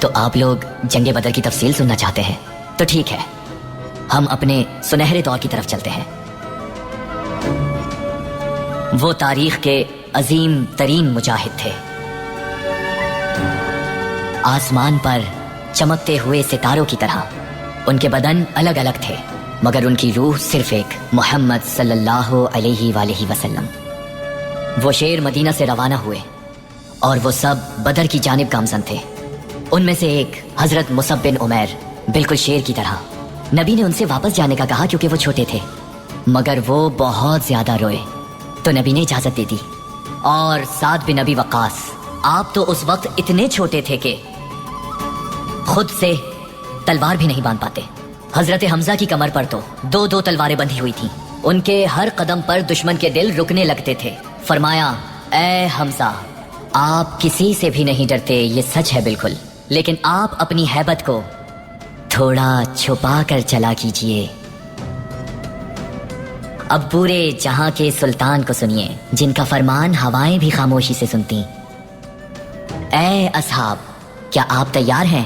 تو آپ لوگ جنگ بدر کی تفصیل سننا چاہتے ہیں تو ٹھیک ہے، ہم اپنے سنہرے دور کی طرف چلتے ہیں۔ وہ تاریخ کے عظیم ترین مجاہد تھے، آسمان پر چمکتے ہوئے ستاروں کی طرح۔ ان کے بدن الگ الگ تھے مگر ان کی روح صرف ایک، محمد صلی اللہ علیہ وآلہ وسلم۔ وہ شیر مدینہ سے روانہ ہوئے اور وہ سب بدر کی جانب گامزن تھے۔ ان میں سے ایک حضرت مصعب بن عمیر، بالکل شیر کی طرح۔ نبی نے ان سے واپس جانے کا کہا کیونکہ وہ چھوٹے تھے، مگر وہ بہت زیادہ روئے تو نبی نے اجازت دے دی۔ اور سعد بن ابی وقاص، آپ تو اس وقت اتنے چھوٹے تھے کہ خود سے تلوار بھی نہیں باندھ پاتے۔ حضرت حمزہ کی کمر پر تو دو تلواریں بندھی ہوئی تھیں۔ ان کے ہر قدم پر دشمن کے دل رکنے لگتے تھے۔ فرمایا، اے حمزہ، آپ کسی سے بھی نہیں ڈرتے، یہ سچ ہے بالکل، لیکن آپ اپنی ہیبت کو تھوڑا چھپا کر چلا کیجئے۔ اب پورے جہاں کے سلطان کو سنیے، جن کا فرمان ہوائیں بھی خاموشی سے سنتی۔ اے اصحاب، کیا آپ تیار ہیں؟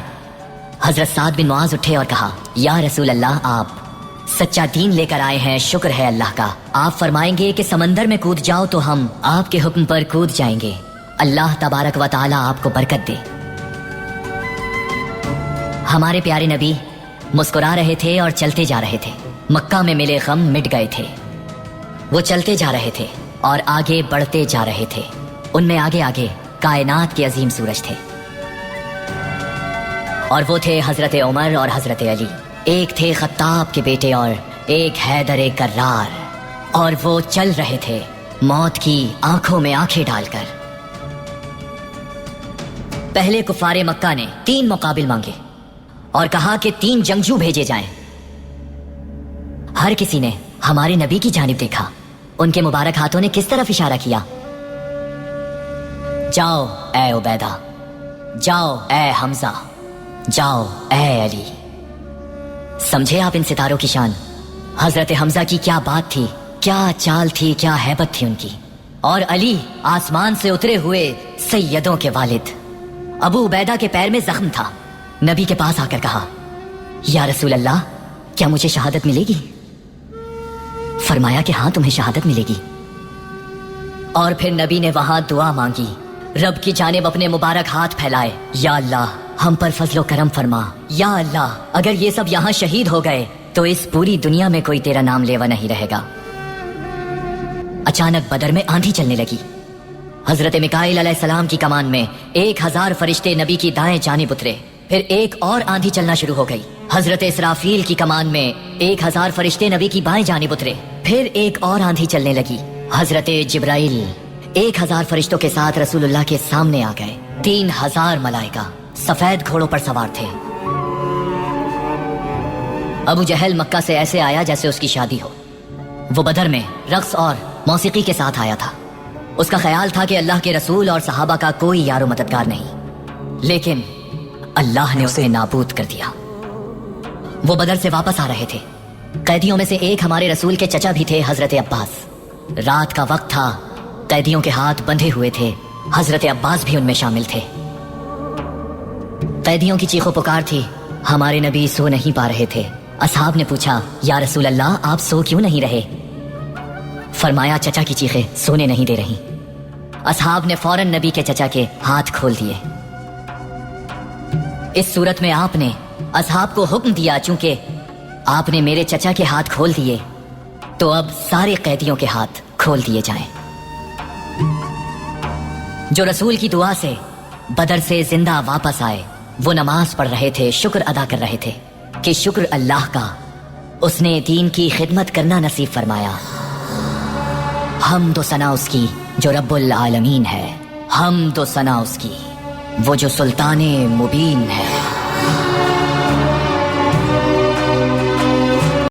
حضرت سعد بن معاذ اٹھے اور کہا، یا رسول اللہ، آپ سچا دین لے کر آئے ہیں، شکر ہے اللہ کا۔ آپ فرمائیں گے کہ سمندر میں کود جاؤ تو ہم آپ کے حکم پر کود جائیں گے۔ اللہ تبارک و تعالی آپ کو برکت دے۔ ہمارے پیارے نبی مسکرا رہے تھے اور چلتے جا رہے تھے۔ مکہ میں ملے غم مٹ گئے تھے۔ وہ چلتے جا رہے تھے اور آگے بڑھتے جا رہے تھے۔ ان میں آگے آگے کائنات کے عظیم سورج تھے، اور وہ تھے حضرت عمر اور حضرت علی۔ ایک تھے خطاب کے بیٹے اور ایک حیدر کرار، اور وہ چل رہے تھے موت کی آنکھوں میں آنکھیں ڈال کر۔ پہلے کفار مکہ نے 3 مقابل مانگے اور کہا کہ 3 جنگجو بھیجے جائیں۔ ہر کسی نے ہمارے نبی کی جانب دیکھا، ان کے مبارک ہاتھوں نے کس طرف اشارہ کیا؟ جاؤ اے عبیدہ، جاؤ اے حمزہ، جاؤ اے علی۔ سمجھے آپ ان ستاروں کی شان؟ حضرت حمزہ کی کیا بات تھی، کیا چال تھی، کیا ہیبت تھی ان کی۔ اور علی آسمان سے اترے ہوئے سیدوں کے والد۔ ابو عبیدہ کے پیر میں زخم تھا، نبی کے پاس آ کر کہا، یا رسول اللہ، کیا مجھے شہادت ملے گی؟ فرمایا کہ ہاں، تمہیں شہادت ملے گی۔ اور پھر نبی نے وہاں دعا مانگی، رب کی جانب اپنے مبارک ہاتھ پھیلائے، یا اللہ ہم پر فضل و کرم فرما، یا اللہ اگر یہ سب یہاں شہید ہو گئے تو اس پوری دنیا میں کوئی تیرا نام لیوا نہیں رہے گا۔ اچانک بدر میں آندھی چلنے لگی۔ حضرت میکائیل علیہ السلام کی کمان میں 1000 فرشتے نبی کی دائیں جانب اترے۔ پھر ایک اور آندھی چلنا شروع ہو گئی۔ حضرت اسرافیل کی کمان میں 1000 فرشتے نبی کی بائیں جانب اترے۔ پھر ایک اور آندھی چلنے لگی۔ حضرت جبرائیل 1000 فرشتوں کے ساتھ رسول اللہ کے سامنے آ گئے۔ 3000 ملائکہ سفید گھوڑوں پر سوار تھے۔ ابو جہل مکہ سے ایسے آیا جیسے اس کی شادی ہو۔ وہ بدر میں رقص اور موسیقی کے ساتھ آیا تھا۔ اس کا خیال تھا کہ اللہ کے رسول اور صحابہ کا کوئی یار و مددگار نہیں، لیکن اللہ نے اسے نابود کر دیا۔ وہ بدر سے واپس آ رہے تھے۔ قیدیوں میں سے ایک ہمارے رسول کے چچا بھی تھے، حضرت عباس۔ رات کا وقت تھا، قیدیوں کے ہاتھ بندھے ہوئے تھے، حضرت عباس بھی ان میں شامل تھے۔ قیدیوں کی چیخو پکار تھی، ہمارے نبی سو نہیں پا رہے تھے۔ اصحاب نے پوچھا، یا رسول اللہ آپ سو کیوں نہیں رہے؟ فرمایا، چچا کی چیخیں سونے نہیں دے رہی۔ اصحاب نے فوراً نبی کے چچا کے ہاتھ کھول دیے۔ اس صورت میں آپ نے اصحاب کو حکم دیا، چونکہ آپ نے میرے چچا کے ہاتھ کھول دیے تو اب سارے قیدیوں کے ہاتھ کھول دیے جائیں۔ جو رسول کی دعا سے بدر سے زندہ واپس آئے، وہ نماز پڑھ رہے تھے، شکر ادا کر رہے تھے کہ شکر اللہ کا، اس نے دین کی خدمت کرنا نصیب فرمایا۔ حمد و ثنا اس کی جو رب العالمین ہے، حمد و ثنا اس کی وہ جو سلطان مبین ہے۔